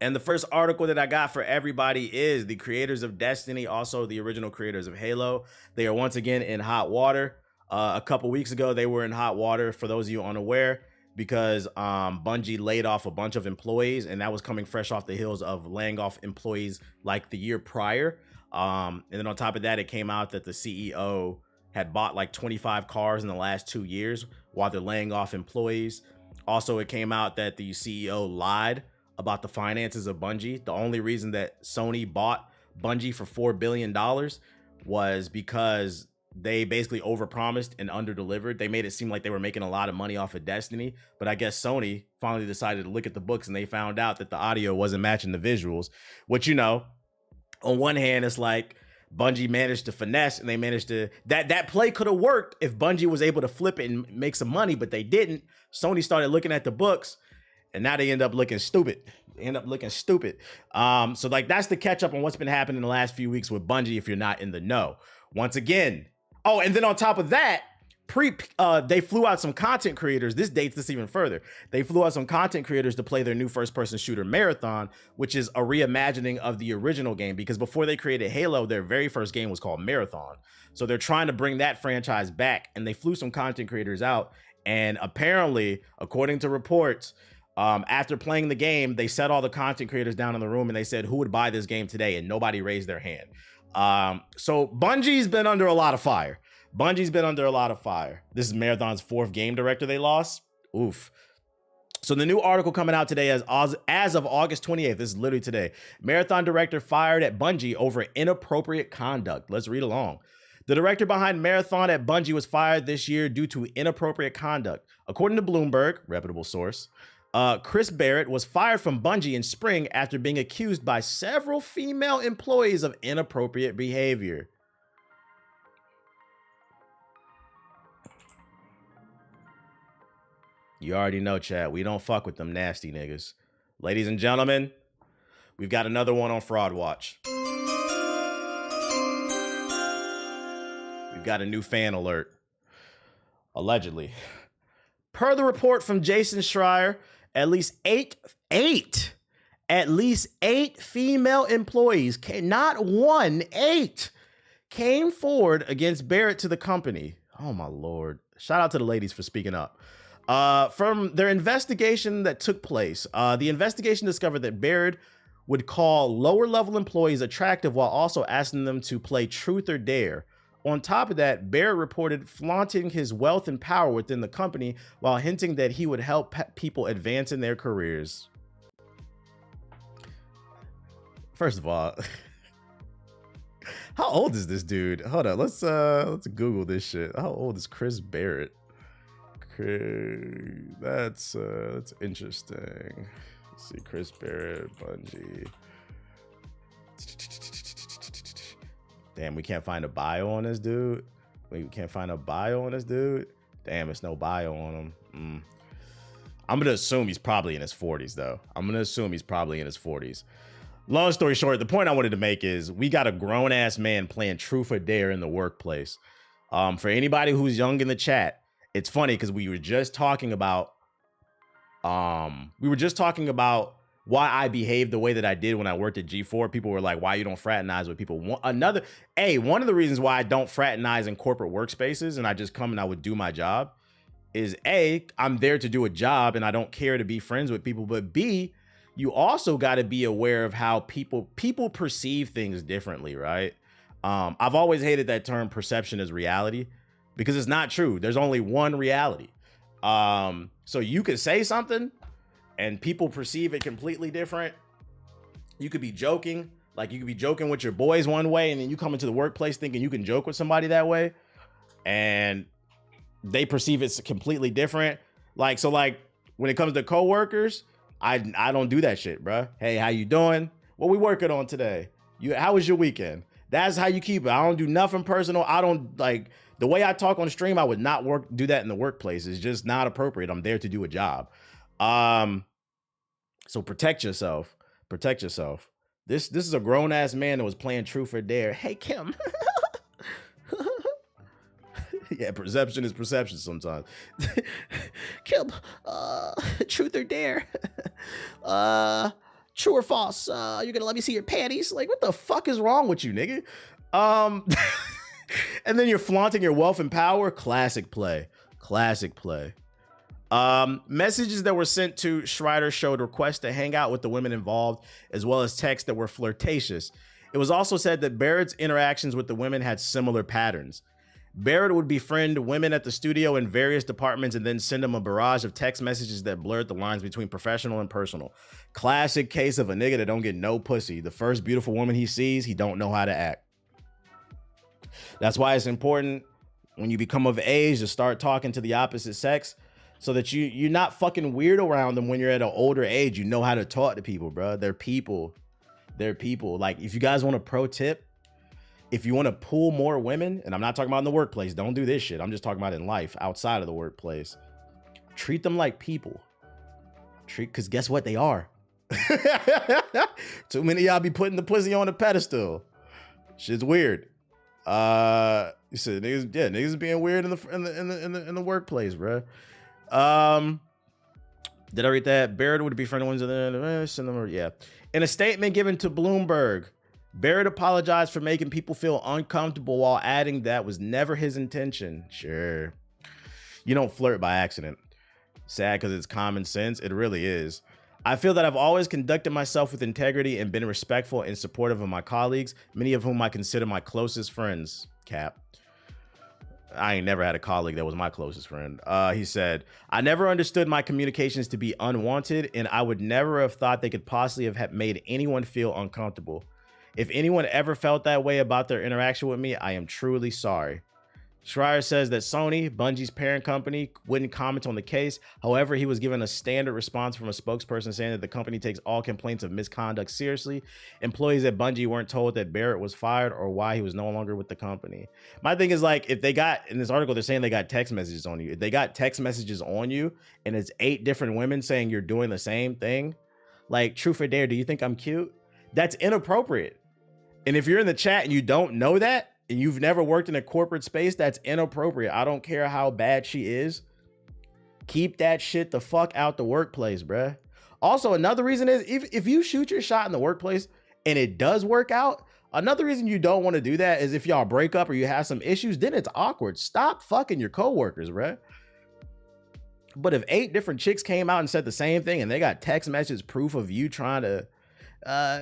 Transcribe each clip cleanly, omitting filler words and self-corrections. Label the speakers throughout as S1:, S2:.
S1: And the first article that I got for everybody is the creators of Destiny, also the original creators of Halo. They are once again in hot water. A couple weeks ago, they were in hot water, for those of you unaware, because Bungie laid off a bunch of employees, and that was coming fresh off the heels of laying off employees like the year prior. And then on top of that, it came out that the CEO had bought like 25 cars in the last 2 years while they're laying off employees. Also, it came out that the CEO lied about the finances of Bungie. The only reason that Sony bought Bungie for $4 billion was because they basically overpromised and underdelivered. They made it seem like they were making a lot of money off of Destiny, but I guess Sony finally decided to look at the books and they found out that the audio wasn't matching the visuals, which, you know, on one hand, it's like Bungie managed to finesse and they managed to, that play could have worked if Bungie was able to flip it and make some money, but they didn't. Sony started looking at the books and now they end up looking stupid. So like that's the catch up on what's been happening in the last few weeks with Bungie if you're not in the know. Once again, oh, and then on top of that, they flew out some content creators. This dates this even further. They flew out some content creators to play their new first-person shooter Marathon, which is a reimagining of the original game, because before they created Halo, their very first game was called Marathon. So they're trying to bring that franchise back, and they flew some content creators out. And apparently, according to reports, after playing the game, they set all the content creators down in the room and they said, who would buy this game today? And nobody raised their hand. So Bungie's been under a lot of fire. This is Marathon's 4th game director they lost. Oof. So the new article coming out today as of August 28th, this is literally today. Marathon director fired at Bungie over inappropriate conduct. Let's read along. The director behind Marathon at Bungie was fired this year due to inappropriate conduct. According to Bloomberg, reputable source, Chris Barrett was fired from Bungie in spring after being accused by several female employees of inappropriate behavior. You already know, chat. We don't fuck with them nasty niggas. Ladies and gentlemen, we've got another one on Fraud Watch. We've got a new F.A.N alert. Allegedly. Per the report from Jason Schreier, at least eight female employees, not one, 8, came forward against Barrett to the company. Oh my Lord. Shout out to the ladies for speaking up. From their investigation that took place, the investigation discovered that Barrett would call lower level employees attractive while also asking them to play truth or dare. On top of that, Barrett reported flaunting his wealth and power within the company while hinting that he would help people advance in their careers. First of all, how old is this dude? Hold on, let's Google this shit. How old is Chris Barrett? Okay, that's interesting. Let's see, Chris Barrett, Bungie. Damn, we can't find a bio on this dude. We can't find a bio on this dude. Damn, it's no bio on him. I'm gonna assume he's probably in his 40s though. Long story short, the point I wanted to make is we got a grown ass man playing truth or dare in the workplace. For anybody who's young in the chat, it's funny because we were just talking about why I behaved the way that I did when I worked at G4. People were like, why you don't fraternize with people? One of the reasons why I don't fraternize in corporate workspaces and I just come and I would do my job is A, I'm there to do a job and I don't care to be friends with people. But B, you also got to be aware of how people perceive things differently, right? I've always hated that term perception is reality because it's not true. There's only one reality. So you could say something and people perceive it completely different. You could be joking, like you could be joking with your boys one way, and then you come into the workplace thinking you can joke with somebody that way, and they perceive it's completely different. Like, so like when it comes to coworkers, I don't do that shit, bro. Hey, how you doing? What we working on today? How was your weekend? That's how you keep it. I don't do nothing personal. I don't like the way I talk on stream. I would not do that in the workplace. It's just not appropriate. I'm there to do a job. So protect yourself. This is a grown ass man that was playing truth or dare. Hey, Kim. Yeah, perception is perception sometimes. Kim, truth or dare. True or false? You're gonna let me see your panties? Like, what the fuck is wrong with you, nigga? Um, and then you're flaunting your wealth and power. Classic play. Classic play. Messages that were sent to Schreider showed requests to hang out with the women involved, as well as texts that were flirtatious. It was also said that Barrett's interactions with the women had similar patterns. Barrett would befriend women at the studio in various departments and then send them a barrage of text messages that blurred the lines between professional and personal. Classic case of a nigga that don't get no pussy. The first beautiful woman he sees, he don't know how to act. That's why it's important when you become of age to start talking to the opposite sex, so that you're not fucking weird around them when you're at an older age. You know how to talk to people, bro. They're people. They're people. Like, if you guys want a pro tip, if you want to pull more women, and I'm not talking about in the workplace, don't do this shit. I'm just talking about in life, outside of the workplace. Treat them like people. Because guess what? They are. Too many of y'all be putting the pussy on a pedestal. Shit's weird. You said niggas, yeah, niggas being weird in the workplace, bro. Did I read that? Barrett would be friendly ones of the yeah. In a statement given to Bloomberg, Barrett apologized for making people feel uncomfortable while adding that was never his intention. Sure. You don't flirt by accident. Sad because it's common sense. It really is. I feel that I've always conducted myself with integrity and been respectful and supportive of my colleagues, many of whom I consider my closest friends. Cap. I ain't never had a colleague that was my closest friend. He said, I never understood my communications to be unwanted, and I would never have thought they could possibly have made anyone feel uncomfortable. If anyone ever felt that way about their interaction with me, I am truly sorry. Schreier says that Sony, Bungie's parent company, wouldn't comment on the case. However, he was given a standard response from a spokesperson saying that the company takes all complaints of misconduct seriously. Employees at Bungie weren't told that Barrett was fired or why he was no longer with the company. My thing is, like, if they got, in this article, they're saying they got text messages on you. If they got text messages on you and it's 8 different women saying you're doing the same thing, like, truth or dare, do you think I'm cute? That's inappropriate. And if you're in the chat and you don't know that, and you've never worked in a corporate space, that's inappropriate. I don't care how bad she is. Keep that shit the fuck out the workplace, bruh. Also, another reason is if you shoot your shot in the workplace and it does work out, another reason you don't want to do that is if y'all break up or you have some issues, then it's awkward. Stop fucking your coworkers, bruh. But if 8 different chicks came out and said the same thing and they got text message proof of you trying to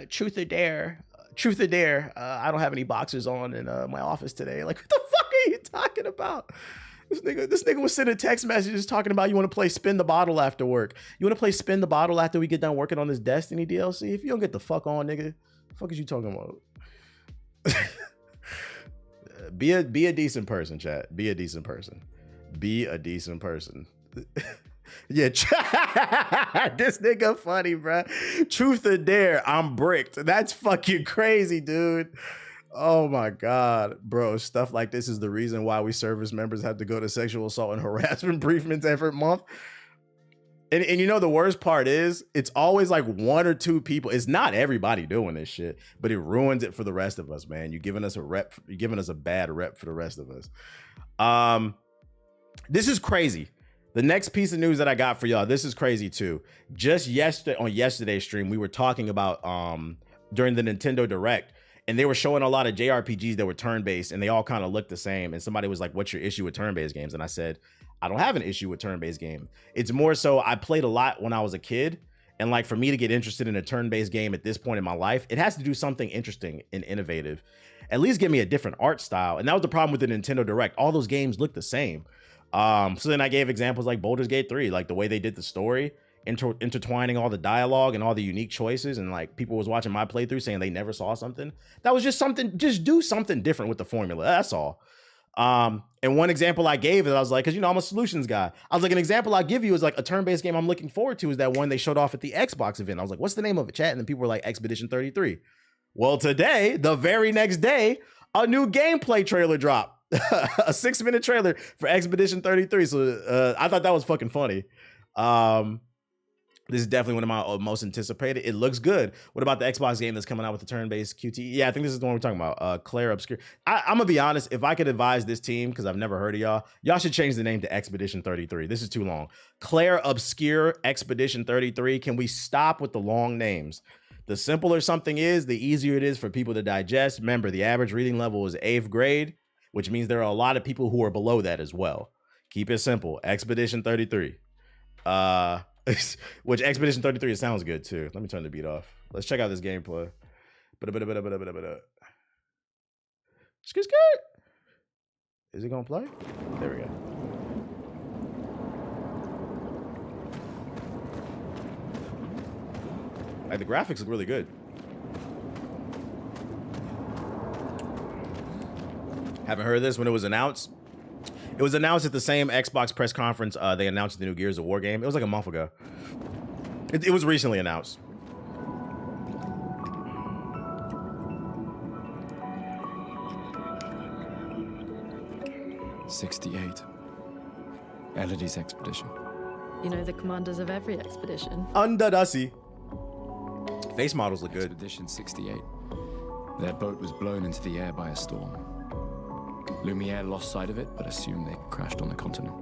S1: truth or dare, I don't have any boxers on in my office today. Like, what the fuck are you talking about? This nigga was sending text messages talking about you want to play spin the bottle after work. You want to play spin the bottle after we get done working on this Destiny DLC? If you don't get the fuck on, nigga, the fuck is you talking about? Be a decent person, chat. Be a decent person. Be a decent person. Yeah, this nigga funny, bro. Truth or dare, I'm bricked. That's fucking crazy, dude. Oh my God, bro. Stuff like this is the reason why we service members have to go to sexual assault and harassment briefings every month. And you know, the worst part is it's always like 1 or 2 people. It's not everybody doing this shit, but it ruins it for the rest of us, man. You're giving us a rep. You're giving us a bad rep for the rest of us. This is crazy. The next piece of news that I got for y'all, this is crazy too. Just yesterday, on yesterday's stream, we were talking about during the Nintendo Direct, and they were showing a lot of JRPGs that were turn-based, and they all kind of looked the same. And somebody was like, what's your issue with turn-based games? And I said, I don't have an issue with turn-based game. It's more so I played a lot when I was a kid, and like for me to get interested in a turn-based game at this point in my life, it has to do something interesting and innovative. At least give me a different art style. And that was the problem with the Nintendo Direct. All those games look the same. So then I gave examples like Baldur's Gate 3, like the way they did the story, intertwining all the dialogue and all the unique choices. And like people was watching my playthrough saying they never saw something. That was just something, just do something different with the formula. That's all. And one example I gave is I was like, cause you know, I'm a solutions guy. I was like, an example I give you is like a turn-based game I'm looking forward to is that one they showed off at the Xbox event. I was like, what's the name of it, chat? And then people were like Expedition 33. Well, today, the very next day, a new gameplay trailer dropped. A 6-minute trailer for Expedition 33. So I thought that was fucking funny. This is definitely one of my most anticipated. It looks good. What about the Xbox game that's coming out with the turn-based QT? Yeah, I think this is the one we're talking about. Claire Obscure. I'm gonna be honest. If I could advise this team, because I've never heard of y'all should change the name to Expedition 33. This is too long. Claire Obscure Expedition 33. Can we stop with the long names? The simpler something is, the easier it is for people to digest. Remember, the average reading level is 8th grade, which means there are a lot of people who are below that as well. Keep it simple. Expedition 33. Which Expedition 33 sounds good too. Let me turn the beat off. Let's check out this gameplay. Is it gonna play? There we go. Like, the graphics look really good. Haven't heard this when it was announced. It was announced at the same Xbox press conference. They announced the new Gears of War game. It was like a month ago. It was recently announced.
S2: '68. Elodie's expedition.
S3: You know the commanders of every expedition.
S1: Under the sea. Face models look good.
S2: Expedition 68. Their boat was blown into the air by a storm. Lumiere lost sight of it, but assumed they crashed on the continent.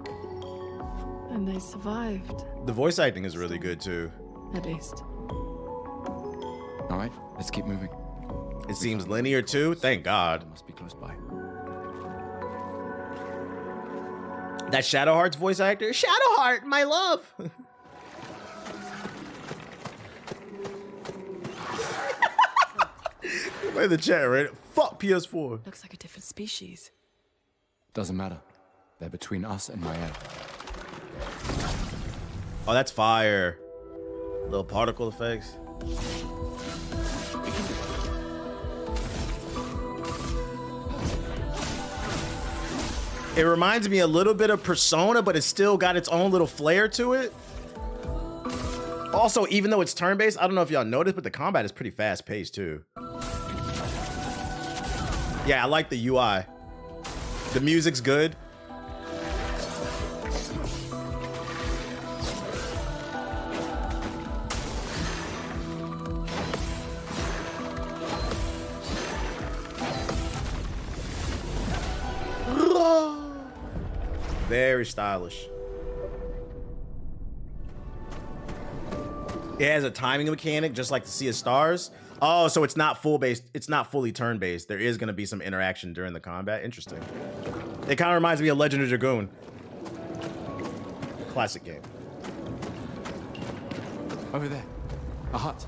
S3: And they survived.
S1: The voice acting is really good too.
S3: At least.
S2: All right, let's keep moving.
S1: It seems linear too. Thank God.
S2: It must be close by.
S1: That Shadowheart's voice actor. Shadowheart, my love. Play the chat, right? Fuck PS4.
S3: Looks like a different species.
S2: Doesn't matter. They're between us and Mael.
S1: Oh, that's fire. Little particle effects. It reminds me a little bit of Persona, but it's still got its own little flair to it. Also, even though it's turn-based, I don't know if y'all noticed, but the combat is pretty fast-paced too. Yeah, I like the UI. The music's good. Very stylish. It has a timing mechanic, just like the Sea of Stars. Oh, so it's not it's not fully turn-based. There is gonna be some interaction during the combat. Interesting. It kind of reminds me of Legend of Dragoon. Classic game.
S2: Over there. A hut.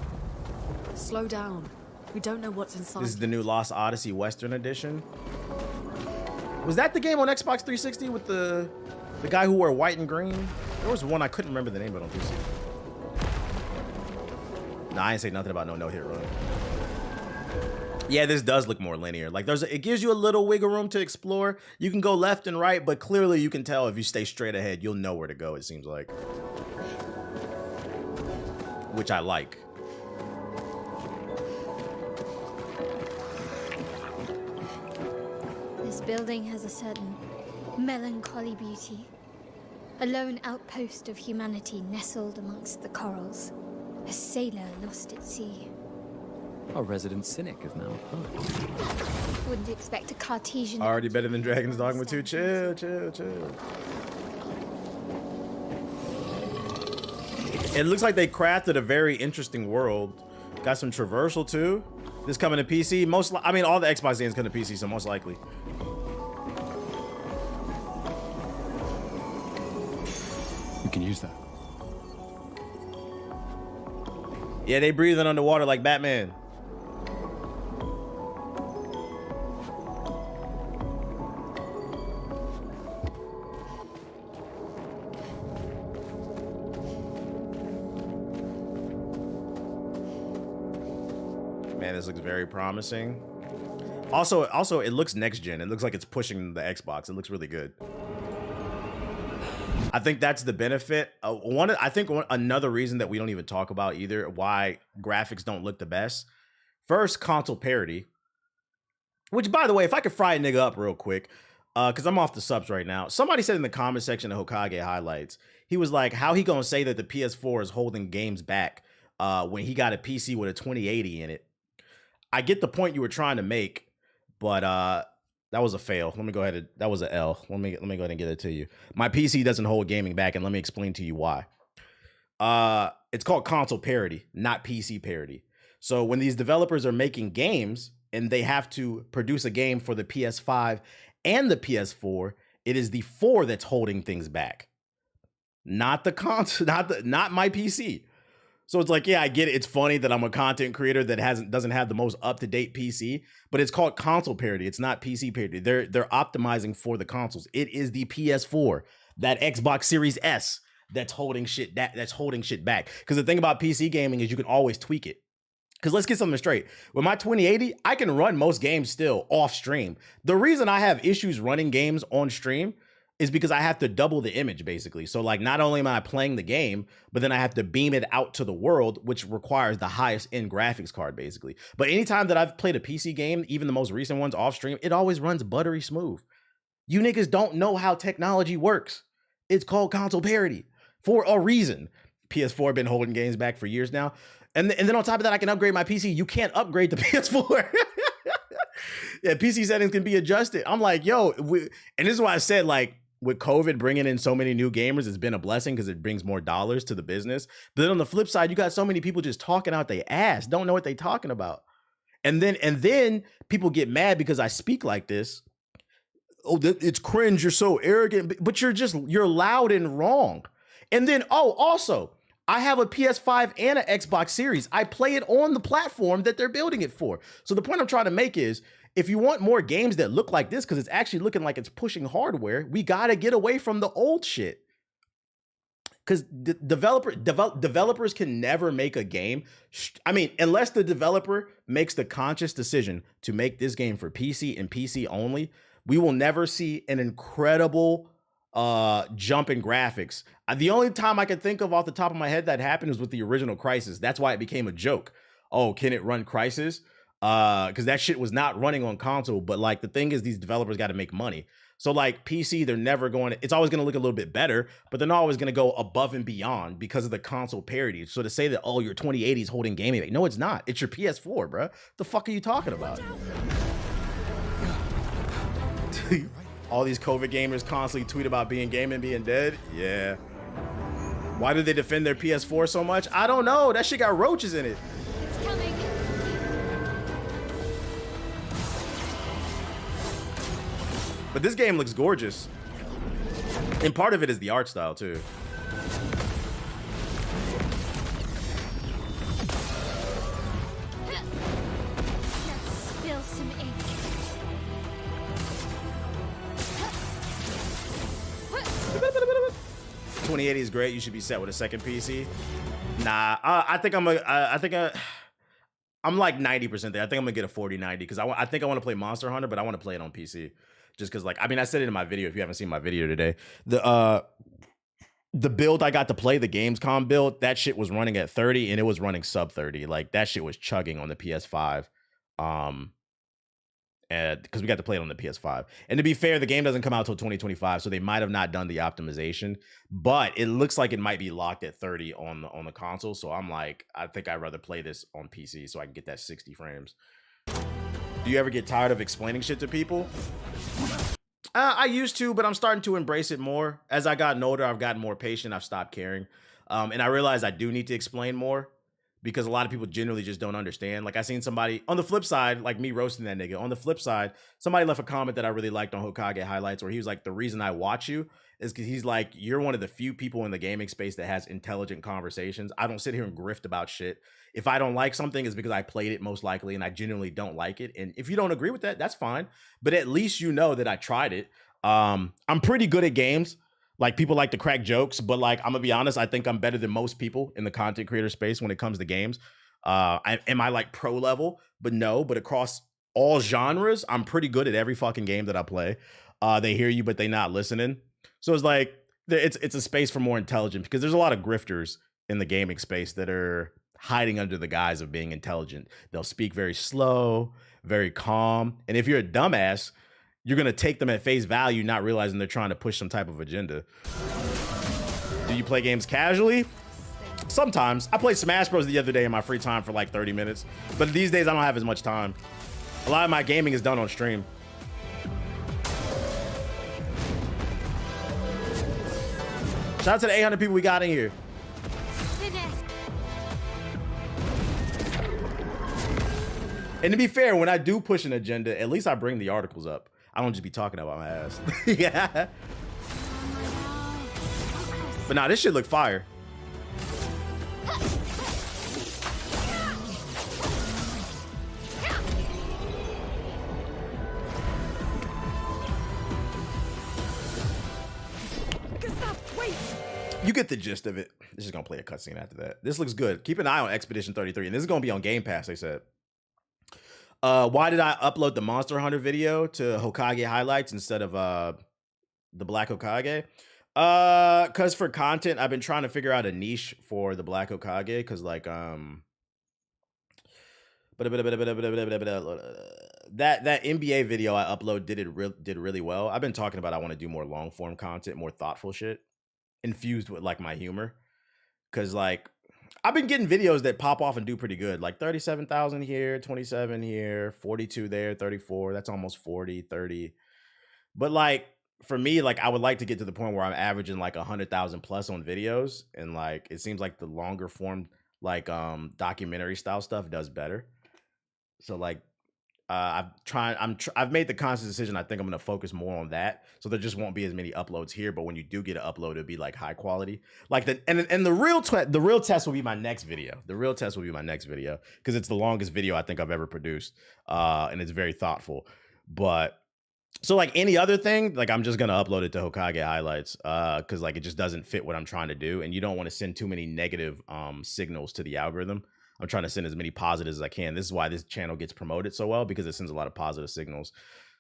S3: Slow down. We don't know what's inside.
S1: This is the new Lost Odyssey Western Edition. Was that the game on Xbox 360 with the guy who wore white and green? There was one I couldn't remember the name of it on 360. Nah, I ain't say nothing about no hit run. Yeah, this does look more linear. Like it gives you a little wiggle room to explore. You can go left and right, but clearly you can tell if you stay straight ahead, you'll know where to go, it seems like. Which I like.
S4: This building has a certain melancholy beauty. A lone outpost of humanity nestled amongst the corals. A sailor lost at sea.
S2: Our resident cynic is now a poet.
S4: Wouldn't expect a Cartesian...
S1: Already better than Dragon's Dogma 2. Chill. It looks like they crafted a very interesting world. Got some traversal too. This coming to PC. I mean, all the Xbox games come to PC, so most likely.
S2: We can use that.
S1: Yeah, they breathing underwater like Batman. Man, this looks very promising. Also, it looks next gen. It looks like it's pushing the Xbox. It looks really good. I think that's the benefit. Another reason that we don't even talk about either why graphics don't look the best. First, console parity. Which, by the way, if I could fry a nigga up real quick, because I'm off the subs right now. Somebody said in the comment section of Hokage highlights, he was like, how he gonna say that the PS4 is holding games back when he got a PC with a 2080 in it? I get the point you were trying to make, but that was a fail. Let me go ahead. That was an L. Let me go ahead and get it to you. My PC doesn't hold gaming back, and let me explain to you why. It's called console parity, not PC parity. So when these developers are making games and they have to produce a game for the PS5 and the PS4, it is the 4 that's holding things back, not the console, not my PC. So it's like, yeah, I get it. It's funny that I'm a content creator that doesn't have the most up-to-date PC, but it's called console parity. It's not PC parity. They're optimizing for the consoles. It is the PS4, that Xbox Series S that's holding shit back. Because the thing about PC gaming is you can always tweak it. Because let's get something straight. With my 2080, I can run most games still off stream. The reason I have issues running games on stream is because I have to double the image, basically. So like, not only am I playing the game, but then I have to beam it out to the world, which requires the highest end graphics card, basically. But anytime that I've played a PC game, even the most recent ones off stream, it always runs buttery smooth. You niggas don't know how technology works. It's called console parity for a reason. PS4 been holding games back for years now. And then on top of that, I can upgrade my PC. You can't upgrade the PS4. Yeah, PC settings can be adjusted. I'm like, yo, and this is why I said, like, with COVID bringing in so many new gamers, it's been a blessing because it brings more dollars to the business. But then on the flip side, you got so many people just talking out their ass, don't know what they talking about. And then people get mad because I speak like this. Oh, it's cringe. You're so arrogant, but you're loud and wrong. And then, also, I have a PS5 and an Xbox Series. I play it on the platform that they're building it for. So the point I'm trying to make is, if you want more games that look like this, because it's actually looking like it's pushing hardware, we got to get away from the old shit. Because developers can never make a game. I mean, unless the developer makes the conscious decision to make this game for PC and PC only, we will never see an incredible jump in graphics. The only time I can think of off the top of my head that happened was with the original Crysis. That's why it became a joke. Oh, can it run Crysis? Because that shit was not running on console. But like, the thing is, these developers got to make money. So like PC, they're never going to, it's always going to look a little bit better, but they're not always going to go above and beyond because of the console parity. So to say that, oh, your 2080 is holding gaming back. No, it's not. It's your PS4, bro. The fuck are you talking about? All these COVID gamers constantly tweet about being dead. Yeah. Why do they defend their PS4 so much? I don't know. That shit got roaches in it.
S4: It's coming.
S1: But this game looks gorgeous. And part of it is the art style too.
S4: Let's spill some ink.
S1: 2080 is great. You should be set with a second PC. Nah, I think I'm like 90% there. I think I'm gonna get a 4090 because I think I want to play Monster Hunter, but I want to play it on PC. Just because, like, I mean, I said it in my video. If you haven't seen my video today, the build I got to play, the Gamescom build, that shit was running at 30 and it was running sub 30. Like, that shit was chugging on the PS5. And because we got to play it on the PS5. And to be fair, the game doesn't come out till 2025, so they might have not done the optimization, but it looks like it might be locked at 30 on the console. So I'm like, I think I'd rather play this on PC so I can get that 60 frames. Do you ever get tired of explaining shit to people? I used to, but I'm starting to embrace it more. As I gotten older, I've gotten more patient. I've stopped caring. And I realized I do need to explain more because a lot of people generally just don't understand. Like, I seen somebody on the flip side, like me roasting that nigga. On the flip side, somebody left a comment that I really liked on Hokage Highlights where he was like, the reason I watch you is because he's like, you're one of the few people in the gaming space that has intelligent conversations. I don't sit here and grift about shit. If I don't like something, it's because I played it most likely and I genuinely don't like it. And if you don't agree with that, that's fine. But at least you know that I tried it. I'm pretty good at games. Like, people like to crack jokes, but like, I'm gonna be honest, I think I'm better than most people in the content creator space when it comes to games. Am I like pro level? But no, but across all genres, I'm pretty good at every fucking game that I play. They hear you, but they not listening. So it's like, it's a space for more intelligent because there's a lot of grifters in the gaming space that are hiding under the guise of being intelligent. They'll speak very slow, very calm. And if you're a dumbass, you're going to take them at face value, not realizing they're trying to push some type of agenda. Do you play games casually? Sometimes. I played Smash Bros. The other day in my free time for like 30 minutes. But these days, I don't have as much time. A lot of my gaming is done on stream. Shout out to the 800 people we got in here. And to be fair, when I do push an agenda, at least I bring the articles up. I don't just be talking about my ass. Yeah. But nah, this shit look fire. You get the gist of it. This is gonna play a cutscene after that. This looks good. Keep an eye on Expedition 33, and this is gonna be on Game Pass, they said. Why did I upload the Monster Hunter video to Hokage highlights instead of the Black Hokage? Cause for content, I've been trying to figure out a niche for the Black Hokage, cause like that NBA video I upload did really well. I've been talking about I want to do more long form content, more thoughtful shit, infused with like my humor. Cause like I've been getting videos that pop off and do pretty good, like 37,000 here, 27 here, 42 there, 34. That's almost 40, 30. But like for me, like I would like to get to the point where I'm averaging like 100,000 plus on videos, and like it seems like the longer form, like documentary style stuff does better. So like I've made the conscious decision. I think I'm going to focus more on that. So there just won't be as many uploads here, but when you do get an upload, it'll be like high quality. Like the real test will be my next video. The real test will be my next video because it's the longest video I think I've ever produced. And it's very thoughtful. But so like any other thing, like I'm just going to upload it to Hokage highlights because like it just doesn't fit what I'm trying to do. And you don't want to send too many negative signals to the algorithm. I'm trying to send as many positives as I can. This is why this channel gets promoted so well, because it sends a lot of positive signals.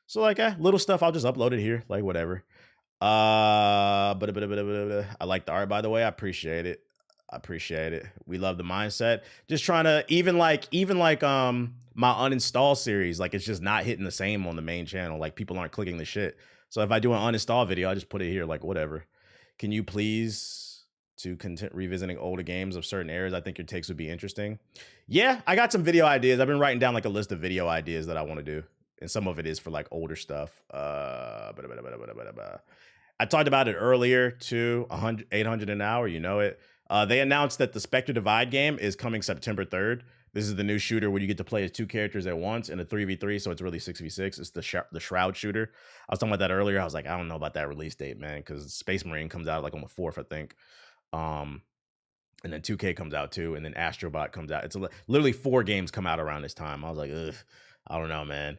S1: So like little stuff, I'll just upload it here, like whatever. But I like the art, by the way. I appreciate it. We love the mindset. Just trying to even like my uninstall series, like it's just not hitting the same on the main channel. Like people aren't clicking the shit. So if I do an uninstall video, I just put it here, like whatever. Can you please to content revisiting older games of certain eras? I think your takes would be interesting. Yeah, I got some video ideas. I've been writing down like a list of video ideas that I want to do, and some of it is for like older stuff. I talked about it earlier too. 800 an hour, you know it. They announced that the Spectre Divide game is coming September 3rd. This is the new shooter where you get to play as 2 characters at once in a 3v3, so it's really 6v6. It's the Shroud shooter. I was talking about that earlier. I was like, I don't know about that release date, man, because Space Marine comes out like on the 4th, I think. And then 2K comes out too, and then Astrobot comes out. It's literally 4 games come out around this time. I was like, ugh, I don't know, man.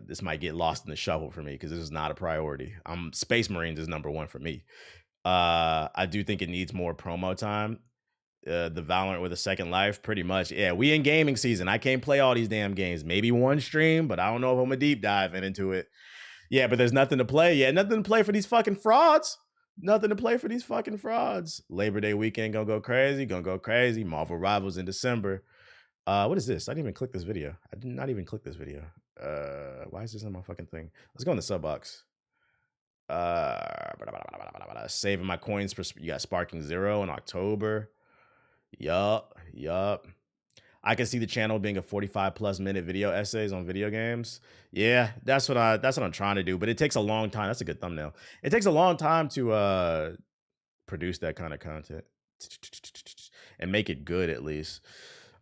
S1: This might get lost in the shuffle for me because this is not a priority. Space Marines is number 1 for me. I do think it needs more promo time. The Valorant with a second life, pretty much. Yeah, we in gaming season. I can't play all these damn games. Maybe one stream, but I don't know if I'm a deep diving into it. Yeah, but there's nothing to play. Yeah, nothing to play for these fucking frauds. Nothing to play for these fucking frauds. Labor Day weekend gonna go crazy. Marvel Rivals in December. What is this? I didn't even click this video. I did not even click this video. Why is this on my fucking thing? Let's go in the sub box. Saving my coins for you got Sparking Zero in October. Yup. I can see the channel being a 45+ minute video essays on video games. Yeah, that's what I'm trying to do. But it takes a long time. That's a good thumbnail. It takes a long time to produce that kind of content and make it good at least.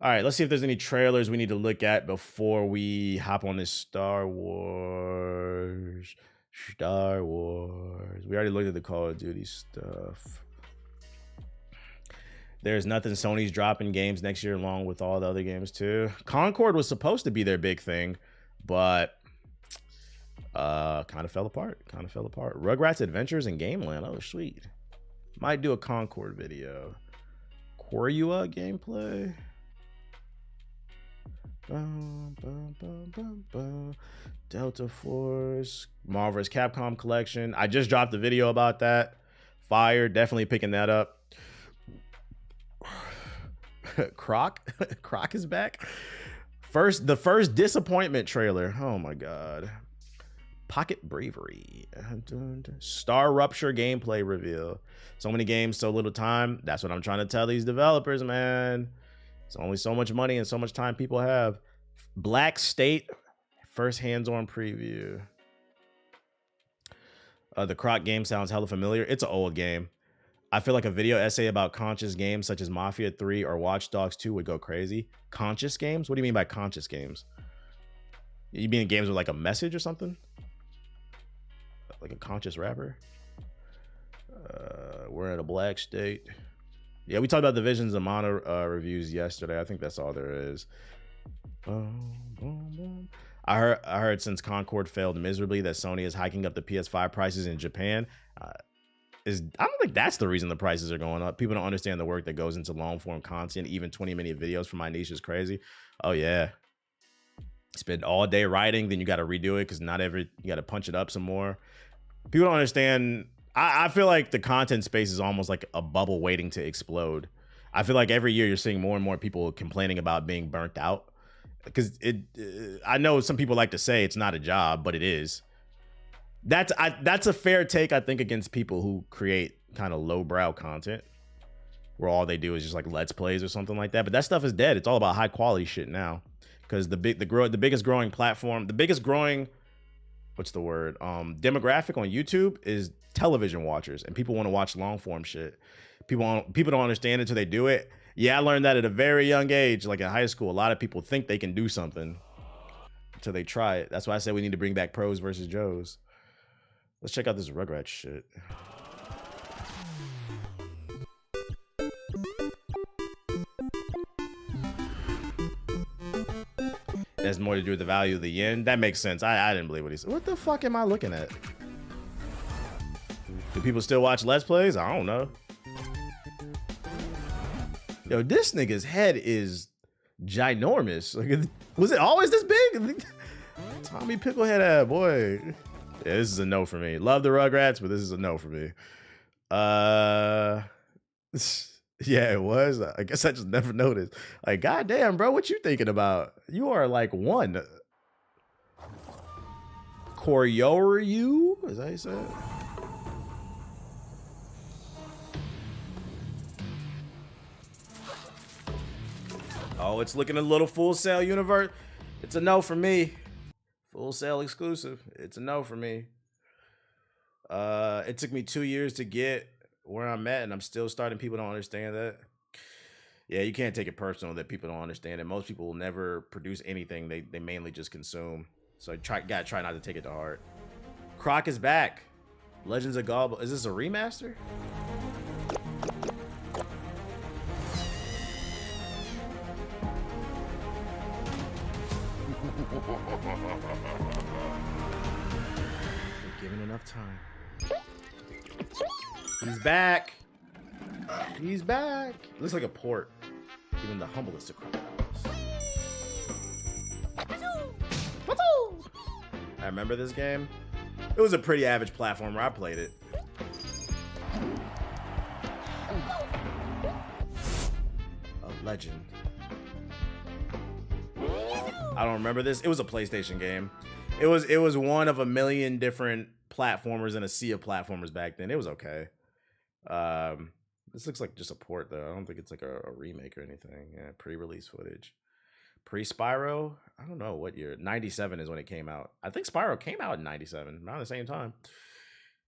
S1: All right, let's see if there's any trailers we need to look at before we hop on this Star Wars. We already looked at the Call of Duty stuff. There's nothing. Sony's dropping games next year along with all the other games too. Concord was supposed to be their big thing, but kind of fell apart. Rugrats Adventures in Gameland. Oh, sweet. Might do a Concord video. Korua gameplay. Delta Force. Marvel's Capcom Collection. I just dropped a video about that. Fire. Definitely picking that up. Croc is back. The first disappointment trailer. Oh my god. Pocket Bravery. Star Rupture gameplay reveal. So many games, so little time. That's what I'm trying to tell these developers, man. It's only so much money and so much time people have. Black State first hands-on preview. The Croc game sounds hella familiar. It's an old game. I feel like a video essay about conscious games such as Mafia 3 or Watch Dogs 2 would go crazy. Conscious games? What do you mean by conscious games? You mean games with like a message or something? Like a conscious rapper? We're in a black state. Yeah, we talked about Division's amount of reviews yesterday. I think that's all there is. I heard since Concord failed miserably that Sony is hiking up the PS5 prices in Japan. I don't think that's the reason the prices are going up. People don't understand the work that goes into long form content. Even 20-minute videos for my niche is crazy. Oh yeah, spend all day writing, then you got to redo it because you got to punch it up some more. People don't understand. I feel like the content space is almost like a bubble waiting to explode. I feel like every year you're seeing more and more people complaining about being burnt out. Because I know some people like to say it's not a job, but it is. That's a fair take, I think, against people who create kind of lowbrow content where all they do is just like let's plays or something like that. But that stuff is dead. It's all about high quality shit now. Because the biggest growing platform, the biggest growing, what's the word? Demographic on YouTube is television watchers, and people want to watch long form shit. People don't understand it until they do it. Yeah, I learned that at a very young age, like in high school. A lot of people think they can do something until they try it. That's why I said we need to bring back Pros versus Joes. Let's check out this Rugrats shit. It has more to do with the value of the yen. That makes sense. I didn't believe what he said. What the fuck am I looking at? Do people still watch Let's Plays? I don't know. Yo, this nigga's head is ginormous. Like, was it always this big? Tommy Picklehead ass boy. Yeah, this is a no for me. Love the Rugrats, but this is a no for me. Yeah, it was. I guess I just never noticed. Like, goddamn, bro, what you thinking about? You are like one. Koryoryu? Is that how you say it? Oh, it's looking a little Full Sail universe. It's a no for me. Full Sail exclusive. It's a no for me. It took me 2 years to get where I'm at, and I'm still starting. People don't understand that. Yeah, you can't take it personal that people don't understand it. Most people will never produce anything. They mainly just consume. So gotta try not to take it to heart. Croc is back. Legends of Gobble. Is this a remaster? We're given enough time. He's back. He's back. Looks like a port. Even the humblest of crocodiles. I remember this game. It was a pretty average platformer. I played it. A legend. I don't remember this. It was a PlayStation game. It was one of a million different platformers and a sea of platformers back then. It was okay. This looks like just a port though. I don't think it's like a remake or anything. Yeah, pre-release footage. Pre-Spyro? I don't know what year. 97 is when it came out. I think Spyro came out in 97, around the same time.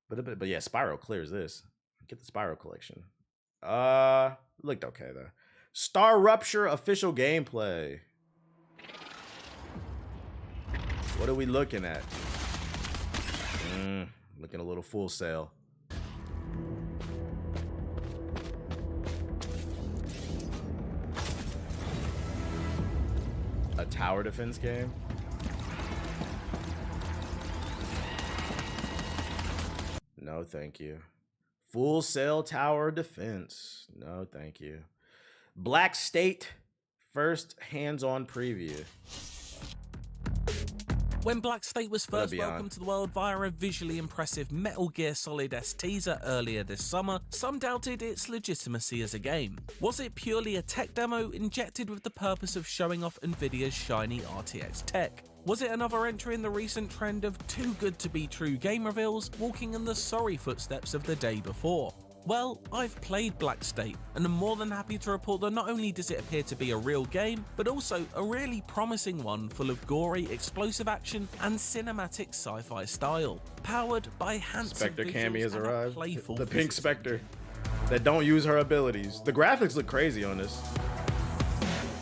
S1: But yeah, Spyro clears this. Get the Spyro collection. Looked okay though. Star Rupture official gameplay. What are we looking at? Looking a little Full Sail. A tower defense game? No, thank you. Full Sail tower defense. No, thank you. Black State first hands-on preview.
S5: When Black State was first welcomed to the world via a visually impressive Metal Gear Solid-esque teaser earlier this summer, some doubted its legitimacy as a game. Was it purely a tech demo injected with the purpose of showing off Nvidia's shiny RTX tech? Was it another entry in the recent trend of too good to be true game reveals, walking in the sorry footsteps of the day before? Well, I've played Black State, and am more than happy to report that not only does it appear to be a real game, but also a really promising one full of gory, explosive action and cinematic sci-fi style, powered by handsome
S1: Spectre Cammy has arrived. The Pink Spectre. that don't use her abilities. The graphics look crazy on this.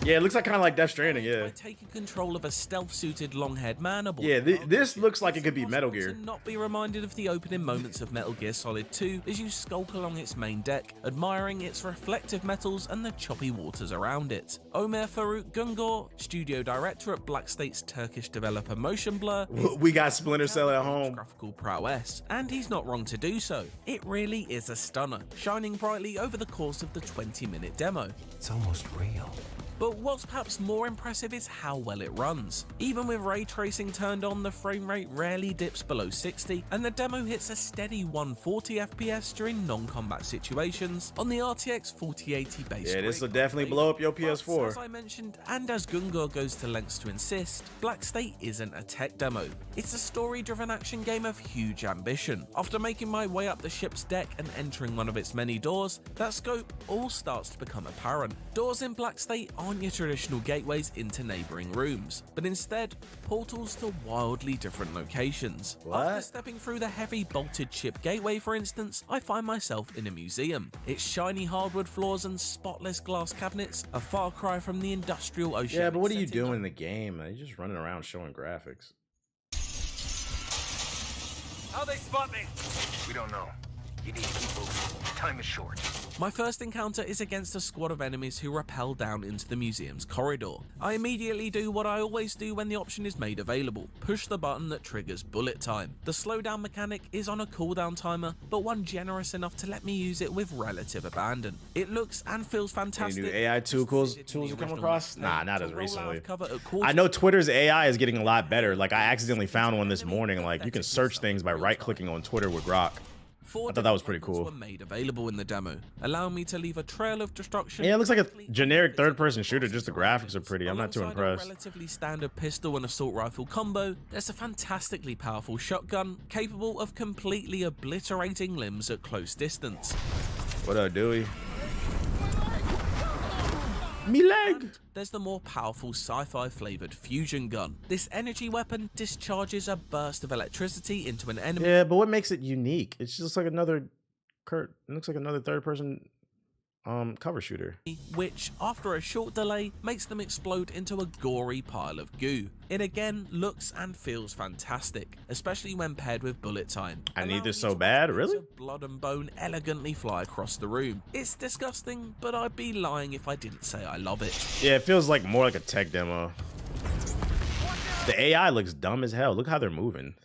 S1: Yeah, it looks like kind of like Death Stranding, yeah.
S5: By taking control of a stealth-suited long-haired man aboard
S1: Yeah, this looks like it could be Metal Gear.
S5: To not be reminded of the opening moments of Metal Gear Solid 2 as you skulk along its main deck, admiring its reflective metals and the choppy waters around it. Ömer Faruk Güngör, studio director at Blackstate's Turkish developer Motion Blur,
S1: We got Splinter Cell at home.
S5: Graphical prowess, and he's not wrong to do so. It really is a stunner, shining brightly over the course of the 20-minute demo.
S6: It's almost real.
S5: But what's perhaps more impressive is how well it runs. Even with ray tracing turned on, the frame rate rarely dips below 60, and the demo hits a steady 140 FPS during non-combat situations on the RTX 4080 base.
S1: Yeah, this will definitely blow up your PS4.
S5: But as I mentioned, and as Güngör goes to lengths to insist, Black State isn't a tech demo. It's a story-driven action game of huge ambition. After making my way up the ship's deck and entering one of its many doors, that scope all starts to become apparent. Doors in Black State aren't your traditional gateways into neighbouring rooms, but instead portals to wildly different locations.
S1: What?
S5: After stepping through the heavy bolted ship gateway, for instance, I find myself in a museum. Its shiny hardwood floors and spotless glass cabinets, a far cry from the industrial ocean.
S1: Yeah, but what are you doing in the game? You're just running around showing graphics.
S6: How'd they spot me? We don't know. You need to keep moving. Time is short.
S5: My first encounter is against a squad of enemies who rappel down into the museum's corridor. I immediately do what I always do when the option is made available, push the button that triggers bullet time. The slowdown mechanic is on a cooldown timer, but one generous enough to let me use it with relative abandon. It looks and feels fantastic.
S1: Any new AI tools you come across? Nah, not as recently. I know Twitter's AI is getting a lot better. Like, I accidentally found one this morning. Like, you can search things by right-clicking on Twitter with Grok. I thought that was pretty cool.
S5: Were made available in the demo, allowing me to leave a trail of destruction.
S1: Yeah, it looks like a generic third-person shooter. Just the graphics are pretty. I'm not too
S5: Alongside
S1: impressed.
S5: A relatively standard pistol and assault rifle combo, there's a fantastically powerful shotgun capable of completely obliterating limbs at close distance.
S1: What up, Dewey? Me leg!
S5: And there's the more powerful sci-fi flavored fusion gun. This energy weapon discharges a burst of electricity into an enemy.
S1: Yeah, but what makes it unique? It's just like another it looks like another third-person cover shooter,
S5: which, after a short delay, makes them explode into a gory pile of goo. It again looks and feels fantastic, especially when paired with bullet time.
S1: I need this so bad, really?
S5: Blood and bone elegantly fly across the room. It's disgusting, but I'd be lying if I didn't say I love it.
S1: Yeah, it feels like more like a tech demo. The AI looks dumb as hell. Look how they're moving.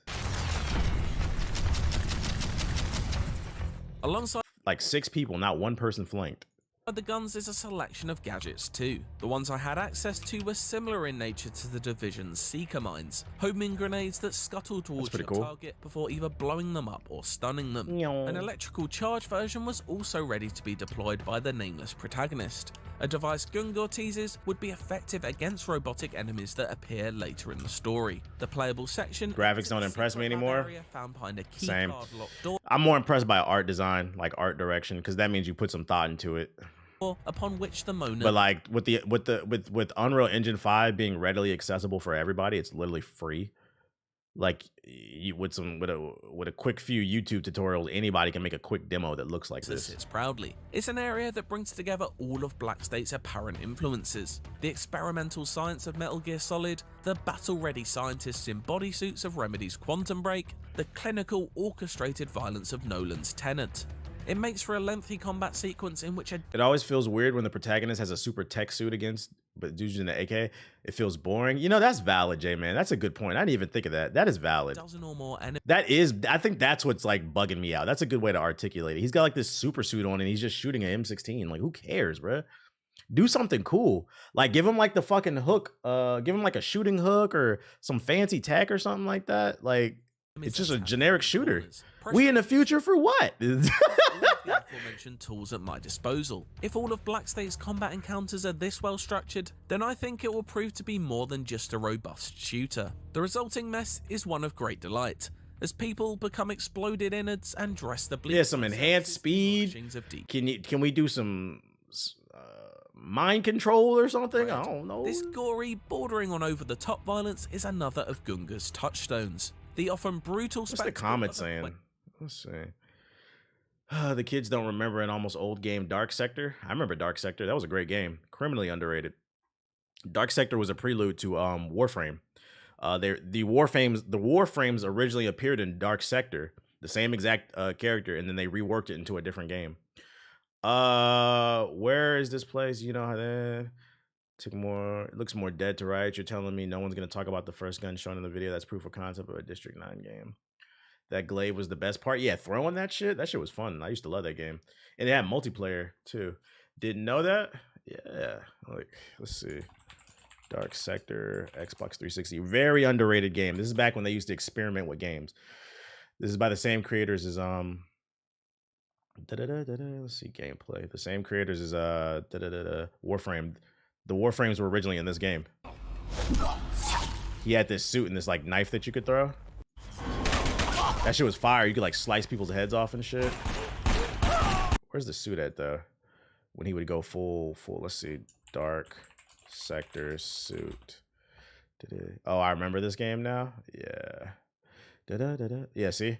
S5: Alongside
S1: like 6 people, not one person flanked.
S5: the guns is a selection of gadgets too. The ones I had access to were similar in nature to the Division's Seeker mines, homing grenades that scuttle towards your target before either blowing them up or stunning them. An electrical charge version was also ready to be deployed by the nameless protagonist, a device Güngör teases would be effective against robotic enemies that appear later in the story. The playable section
S1: graphics don't impress me anymore.
S5: Found behind a key
S1: Same.
S5: card locked door.
S1: I'm more impressed by art design, like art direction, because that means you put some thought into it.
S5: Upon which the Mona.
S1: But like with Unreal Engine 5 being readily accessible for everybody, it's literally free. Like with a quick few YouTube tutorials, anybody can make a quick demo that looks like this.
S5: It's proudly. It's an area that brings together all of Black State's apparent influences: the experimental science of Metal Gear Solid, the battle-ready scientists in bodysuits of Remedy's Quantum Break, the clinical, orchestrated violence of Nolan's Tenet. It makes for a lengthy combat sequence in which
S1: it always feels weird when the protagonist has a super tech suit but dude's using the AK. It feels boring. You know, that's valid, J-Man. That's a good point. I didn't even think of that. That is valid. I think that's what's like bugging me out. That's a good way to articulate it. He's got like this super suit on and he's just shooting an M16. Like, who cares, bro? Do something cool. Like, give him like the fucking hook. Give him like a shooting hook or some fancy tech or something like that. Like, it's just a generic shooter. We in the future for what?
S5: The aforementioned tools at my disposal. If all of Black State's combat encounters are this well structured, then I think it will prove to be more than just a robust shooter. The resulting mess is one of great delight, as people become exploded innards and dress the bleed.
S1: Yeah, some enhanced speed. Can we do some mind control or something? I don't know.
S5: This gory, bordering on over-the-top violence is another of Güngör's touchstones. The often brutal
S1: spectacle. What's the comment saying? Let's see. The kids don't remember an almost old game, Dark Sector. I remember Dark Sector. That was a great game. Criminally underrated. Dark Sector was a prelude to Warframe. The Warframes originally appeared in Dark Sector, the same exact character, and then they reworked it into a different game. Where is this place? You know how that took more. It looks more dead to rights. You're telling me no one's gonna talk about the first gun shown in the video? That's proof of concept of a District 9 game. That glaive was the best part. Yeah, throwing that shit was fun. I used to love that game, and it had multiplayer too. Didn't know that. Yeah, like let's see. Dark Sector, Xbox 360. Very underrated game. This is back when they used to experiment with games. This is by the same creators as let's see gameplay. The same creators as Warframe. The Warframes were originally in this game. He had this suit and this like knife that you could throw. That shit was fire. You could like slice people's heads off and shit. Where's the suit at though? When he would go full, let's see, Dark Sector suit. Oh, I remember this game now. Yeah. Yeah, see?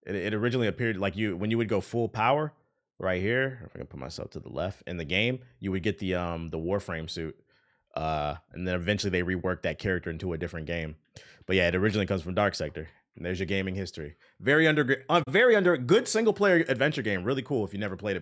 S1: It originally appeared like when you would go full power right here. If I can put myself to the left in the game, you would get the Warframe suit. And then eventually they reworked that character into a different game. But yeah, it originally comes from Dark Sector. And there's your gaming history. Very good single player adventure game. Really cool if you never played it.